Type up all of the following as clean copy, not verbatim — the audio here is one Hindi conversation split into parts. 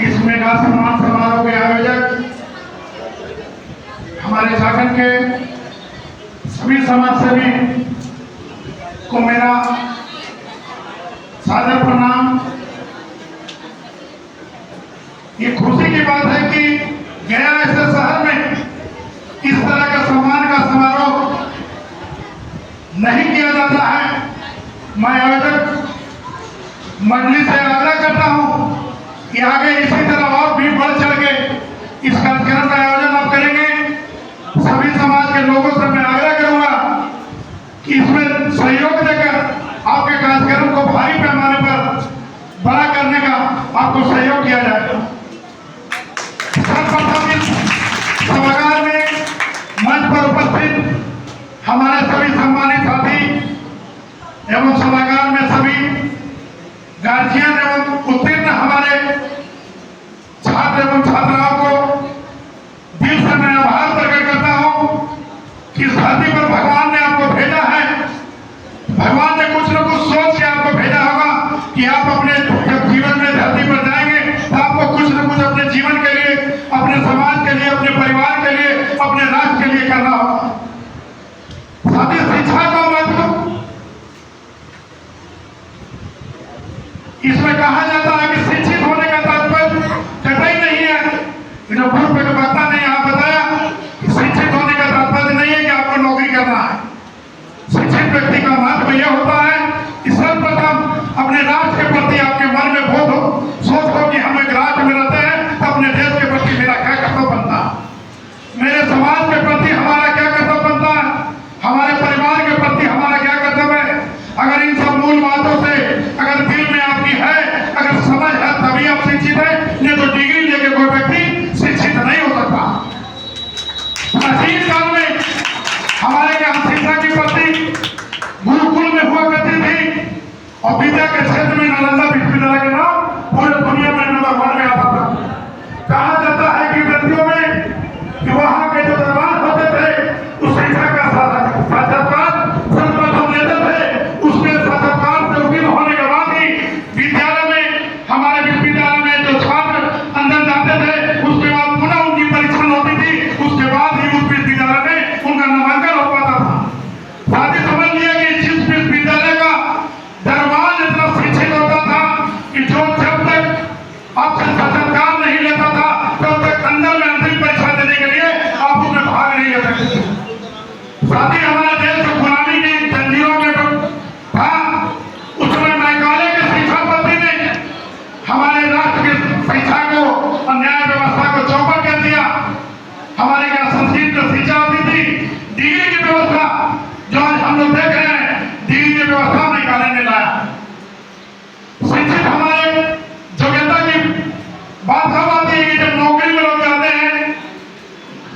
इस मेगा सम्मान समारोह के आयोजक हमारे झारखंड के सभी समाजसेवी को मेरा सादर प्रणाम। ये खुशी की बात है कि गया ऐसे शहर में इस तरह का सम्मान का समारोह नहीं किया जाता है। मैं आयोजक मंडली से आग्रह करता हूं कि आगे इसी तरह और भी बढ़ चढ़ के इस कार्यक्रम का आयोजन आप करेंगे। सभी समाज के लोगों से मैं आग्रह करूंगा कि इसमें सहयोग देकर आपके कार्यक्रम को भारी पैमाने पर बड़ा करने का आपको सहयोग किया जाएगा। सर्वप्रथम इस सभागार में मंच पर उपस्थित हमारे सभी सम्मानित साथी एवं सभागार में सभी गार्जियन एवं उत्तीर्ण हमारे छात्र एवं छात्राओं को दिल से मैं आभार प्रकट करता हूं कि इस धरती पर भगवान ने आपको भेजा है। भगवान ने कुछ न कुछ सोच के आपको भेजा होगा कि आप अपने जब जीवन में धरती पर जाएंगे तो आपको कुछ न कुछ अपने जीवन के लिए, अपने समाज के लिए, अपने परिवार के लिए, अपने राष्ट्र के लिए करना होगा। साथ ही शिक्षा का महत्व इसमें कहा जाता है कि शिक्षित होने का तात्पर्य कतई नहीं है। जो पूर्व वक्ता ने यहाँ बताया कि शिक्षित होने का तात्पर्य नहीं है कि आपको नौकरी करना है। शिक्षित व्यक्ति का महत्व यह होता है कि सर्वप्रथम अपने राष्ट्र के प्रति आपके मन में बोध हो, सोच हो कि हम एक राष्ट्र में रहते हैं तो अपने देश के प्रति मेरा क्या कर्तव्य बनता है, मेरे समाज के प्रति हमारा क्या कर्तव्य बनता है, हमारे परिवार के प्रति हमारा क्या कर्तव्य है। अगर इन सब मूल बातों से अगर दिल में आपकी है, अगर समझ है, तभी आप शिक्षित है। नहीं तो डिग्री लेके कोई व्यक्ति शिक्षित नहीं हो सकता। प्राचीन काल में हमारे यहाँ शिक्षा की प्रति गुरुकुल में हुआ करती थी और विद्या के क्षेत्र में नालंदा विश्वविद्यालय के नाम पूरे दुनिया में नंबर 1 में आता था। कहा जाता है कि व्यक्तियों में कि वहां के जो दरबार होते थे उस शिक्षा का साक्षात्कार सर्वप्रथम लेते थे। उसके साक्षात्कार से उत्तीर्ण होने के बाद ही विद्यालय में, हमारे विश्वविद्यालय में जो छात्र अंदर जाते थे उसके बाद पुनः उनकी परीक्षा होती थी। उसके बाद ही उस विश्वविद्यालय में उनका नामांकन हो पाता था। साथ ही समझ लिया कि जिस विश्वविद्यालय का दरबार इतना शिक्षित होता था कि जो जब तक आपसे साक्षात्कार नहीं लेता था तब तक अंदर में अंतिम परीक्षा देने के लिए आप उसमें भाग नहीं ले सकते। साथ ही हमारे देश को गुलामी की जंजीरों में था। उसमें मैकाले के शिक्षा पद्धति ने हमारे राष्ट्र की शिक्षा को और न्याय व्यवस्था को चौपट कर दिया। हमारे यहाँ संस्कृत में शिक्षा होती थी, डिग्री की व्यवस्था जो आज हम लोग देख रहे हैं, डिग्री की व्यवस्था मैकाले ने लाया। शिक्षित हमारे योग्यता की बात कब आती है कि जब नौकरी में लोग जाते हैं,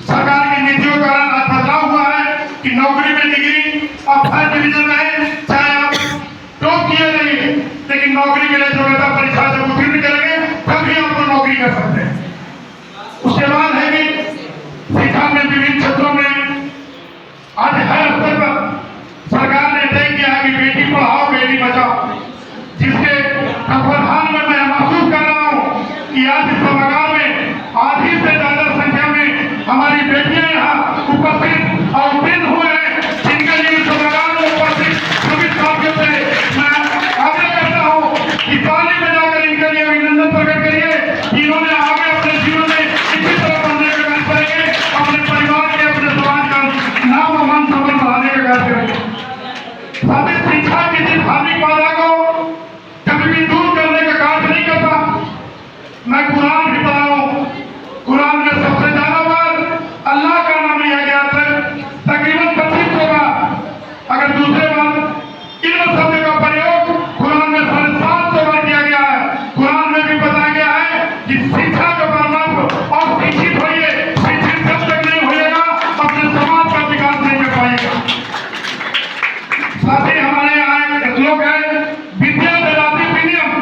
सरकार की नीतियों का आज बदलाव हुआ है कि नौकरी में डिग्री आप फर्स्ट डिवीजन में चाहे आप टॉप किए नहीं, लेकिन नौकरी के लिए योग्यता परीक्षा जब उत्तीर्ण करेंगे तभी आपको नौकरी कर सकते हैं। उसके बाद है कि शिक्षा में विभिन्न क्षेत्रों में आज हर स्तर पर सरकार ने तय किया है कि बेटी पढ़ाओ बेटी बचाओ, जिसके तत्वाधान में मैं महसूस कर रहा हूँ कि आज इस सभागार में आधी से ज्यादा संख्या में हमारी बेटियां यहाँ उपस्थित और उत्तीर्ण हुए हैं। जिनके लिए इस सभागार में उपस्थित सभी साथियों से मैं आग्रह करता हूँ कि ताली बजाकर इनके लिए अभिनंदन प्रकट करिए। इन्होंने आगे अपने जीवन में इसी तरह बनने का कार्य करेंगे, अपने परिवार के, अपने समाज का नाम और मान सम्मान बढ़ाने का कार्य करेंगे। साथ ही शिक्षा किसी धार्मिक बाधा को कभी भी दूर करने का कार्य नहीं करता। मैं कुरान भी पढ़ा हूँ। कुरान में सबसे ज्यादा बार अल्लाह का नाम लिया गया था, तकरीबन 25 बार। अगर दूसरे बार इल्म शब्द का प्रयोग कुरान में 750 बार किया गया है। कुरान में भी बताया गया है कि शिक्षा का महत्व और शिक्षित होइए। शिक्षित जब तक नहीं होइएगा अपने समाज का विकास नहीं कर पाएगा। साथ ही हमारे यहाँ एक श्लोक है, विद्या ददाति विनयम,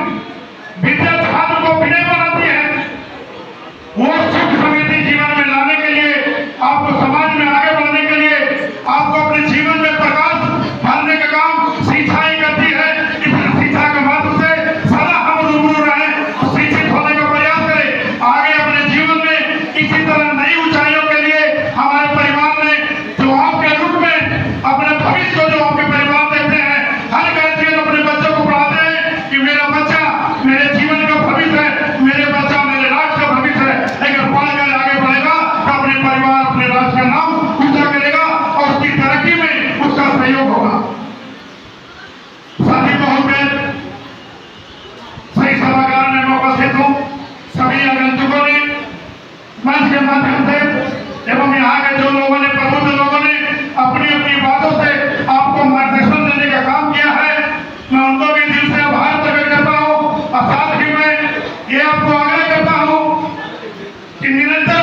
विद्या छात्र को विनय बनाती है। कि निरंतर